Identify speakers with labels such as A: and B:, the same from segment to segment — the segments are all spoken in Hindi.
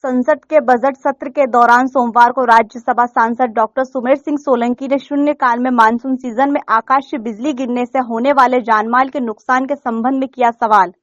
A: संसद के बजट सत्र के दौरान सोमवार को राज्यसभा सांसद डॉक्टर सुमेर सिंह सोलंकी ने शून्यकाल में मानसून सीजन में आकाशीय बिजली गिरने से होने वाले जानमाल के नुकसान के संबंध में किया सवाल।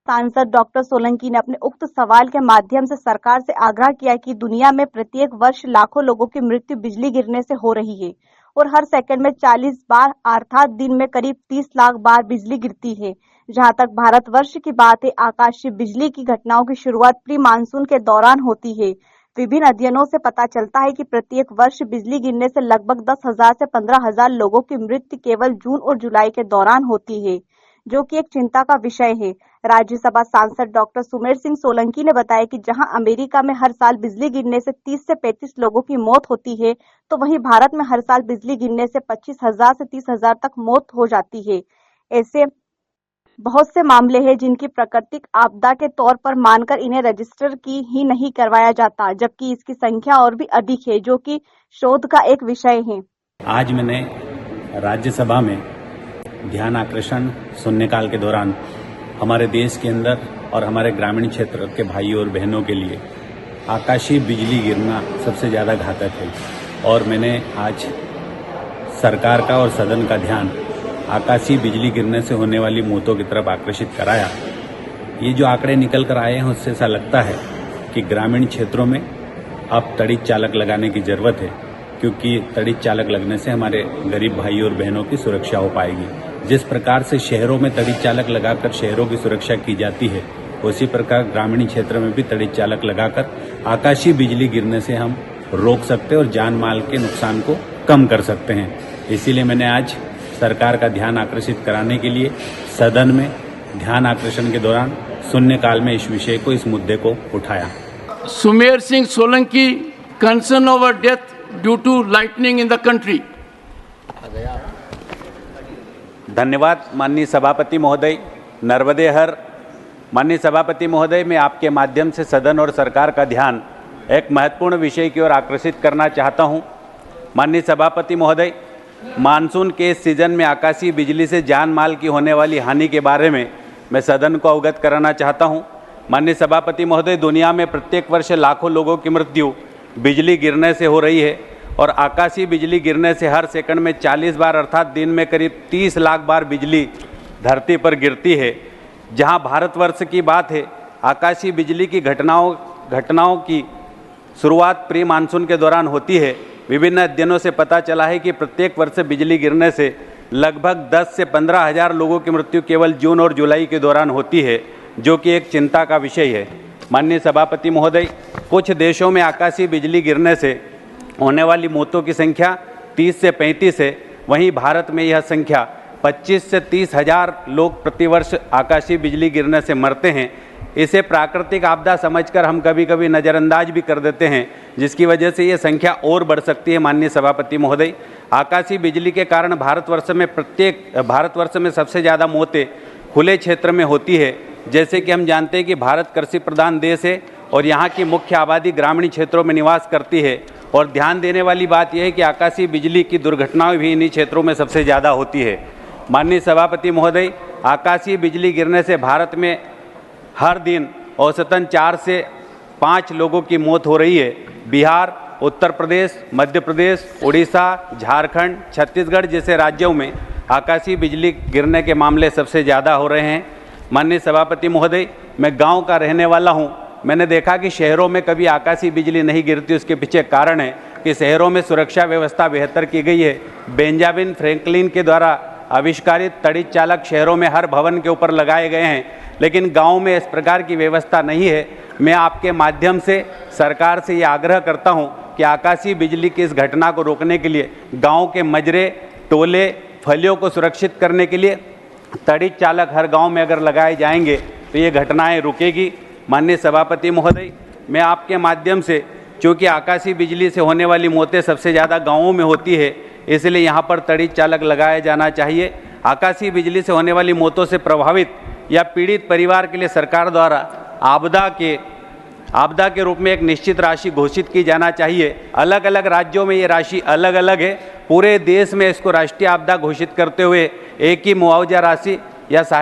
A: सांसद डॉक्टर सोलंकी ने अपने उक्त सवाल के माध्यम से सरकार से आग्रह किया कि दुनिया में प्रत्येक वर्ष लाखों लोगों की मृत्यु बिजली गिरने से हो रही है और हर सेकंड में 40 बार अर्थात दिन में करीब 30 लाख बार बिजली गिरती है। जहां तक भारतवर्ष की बात है, आकाशीय बिजली की घटनाओं की शुरुआत प्री मानसून के दौरान होती है। विभिन्न अध्ययनों से पता चलता है कि प्रत्येक वर्ष बिजली गिरने से लगभग 10,000 से 15,000 लोगों की मृत्यु केवल जून और जुलाई के दौरान होती है, जो कि एक चिंता का विषय है। राज्यसभा सांसद डॉक्टर सुमेर सिंह सोलंकी ने बताया कि जहां अमेरिका में हर साल बिजली गिरने से 30 से 35 लोगों की मौत होती है, तो वहीं भारत में हर साल बिजली गिरने से 25,000 से 30,000 तक मौत हो जाती है। ऐसे बहुत से मामले हैं जिनकी प्राकृतिक आपदा के तौर पर मानकर इन्हें रजिस्टर की ही नहीं करवाया जाता, जबकि इसकी संख्या और भी अधिक है, जो कि शोध का एक विषय है।
B: आज मैंने राज्यसभा में ध्यान आकर्षण शून्यकाल के दौरान हमारे देश के अंदर और हमारे ग्रामीण क्षेत्र के भाइयों और बहनों के लिए आकाशीय बिजली गिरना सबसे ज़्यादा घातक है, और मैंने आज सरकार का और सदन का ध्यान आकाशीय बिजली गिरने से होने वाली मौतों की तरफ आकर्षित कराया। ये जो आंकड़े निकल कर आए हैं, उससे ऐसा लगता है कि ग्रामीण क्षेत्रों में अब तड़ित चालक लगाने की जरूरत है, क्योंकि तड़ित चालक लगने से हमारे गरीब भाइयों और बहनों की सुरक्षा हो पाएगी। जिस प्रकार से शहरों में तड़ित चालक लगाकर शहरों की सुरक्षा की जाती है, उसी प्रकार ग्रामीण क्षेत्र में भी तड़ित चालक लगाकर आकाशीय बिजली गिरने से हम रोक सकते हैं और जान माल के नुकसान को कम कर सकते हैं। इसीलिए मैंने आज सरकार का ध्यान आकर्षित कराने के लिए सदन में ध्यान आकर्षण के दौरान शून्यकाल में इस विषय को, इस मुद्दे को उठाया।
C: Sumer Singh Solanki, concern over death due to lightning in the country.
B: धन्यवाद माननीय सभापति महोदय, नर्मदे हर। माननीय सभापति महोदय, मैं आपके माध्यम से सदन और सरकार का ध्यान एक महत्वपूर्ण विषय की ओर आकर्षित करना चाहता हूं। माननीय सभापति महोदय, मानसून के इस सीजन में आकाशीय बिजली से जान माल की होने वाली हानि के बारे में मैं सदन को अवगत कराना चाहता हूं। माननीय सभापति महोदय, दुनिया में प्रत्येक वर्ष लाखों लोगों की मृत्यु बिजली गिरने से हो रही है, और आकाशीय बिजली गिरने से हर सेकंड में 40 बार अर्थात दिन में करीब 30 लाख बार बिजली धरती पर गिरती है। जहां भारतवर्ष की बात है, आकाशीय बिजली की घटनाओं की शुरुआत प्री मानसून के दौरान होती है। विभिन्न अध्ययनों से पता चला है कि प्रत्येक वर्ष बिजली गिरने से लगभग 10 से 15,000 लोगों की मृत्यु केवल जून और जुलाई के दौरान होती है, जो कि एक चिंता का विषय है। माननीय सभापति महोदय, कुछ देशों में आकाशीय बिजली गिरने से होने वाली मौतों की संख्या 30 से 35 है, वहीं भारत में यह संख्या 25 से 30 हजार लोग प्रतिवर्ष आकाशीय बिजली गिरने से मरते हैं। इसे प्राकृतिक आपदा समझकर हम कभी कभी नज़रअंदाज भी कर देते हैं, जिसकी वजह से ये संख्या और बढ़ सकती है। माननीय सभापति महोदय, आकाशीय बिजली के कारण भारतवर्ष में सबसे ज़्यादा मौतें खुले क्षेत्र में होती है। जैसे कि हम जानते हैं कि भारत कृषि प्रधान देश है और यहाँ की मुख्य आबादी ग्रामीण क्षेत्रों में निवास करती है, और ध्यान देने वाली बात यह है कि आकाशीय बिजली की दुर्घटनाएं भी इन्हीं क्षेत्रों में सबसे ज़्यादा होती है। माननीय सभापति महोदय, आकाशीय बिजली गिरने से भारत में हर दिन औसतन 4 से 5 लोगों की मौत हो रही है। बिहार, उत्तर प्रदेश, मध्य प्रदेश, उड़ीसा, झारखंड, छत्तीसगढ़ जैसे राज्यों में आकाशीय बिजली गिरने के मामले सबसे ज़्यादा हो रहे हैं। माननीय सभापति महोदय, मैं गांव का रहने वाला हूं। मैंने देखा कि शहरों में कभी आकाशीय बिजली नहीं गिरती। उसके पीछे कारण है कि शहरों में सुरक्षा व्यवस्था बेहतर की गई है। बेंजामिन फ्रैंकलिन के द्वारा आविष्कारित तड़ित चालक शहरों में हर भवन के ऊपर लगाए गए हैं, लेकिन गांव में इस प्रकार की व्यवस्था नहीं है। मैं आपके माध्यम से सरकार से ये आग्रह करता हूं कि आकाशीय बिजली की इस घटना को रोकने के लिए गांव के मजरे, टोले, फलियों को सुरक्षित करने के लिए तड़ित चालक हर गांव में अगर लगाए जाएंगे तो ये घटनाएं रुकेगी। माननीय सभापति महोदय, मैं आपके माध्यम से, चूँकि आकाशीय बिजली से होने वाली मौतें सबसे ज़्यादा गाँवों में होती है, इसलिए यहाँ पर तड़ित चालक लगाया जाना चाहिए। आकाशीय बिजली से होने वाली मौतों से प्रभावित या पीड़ित परिवार के लिए सरकार द्वारा आपदा के रूप में एक निश्चित राशि घोषित की जाना चाहिए। अलग अलग राज्यों में ये राशि अलग अलग है। पूरे देश में इसको राष्ट्रीय आपदा घोषित करते हुए एक ही मुआवजा राशि या सहायता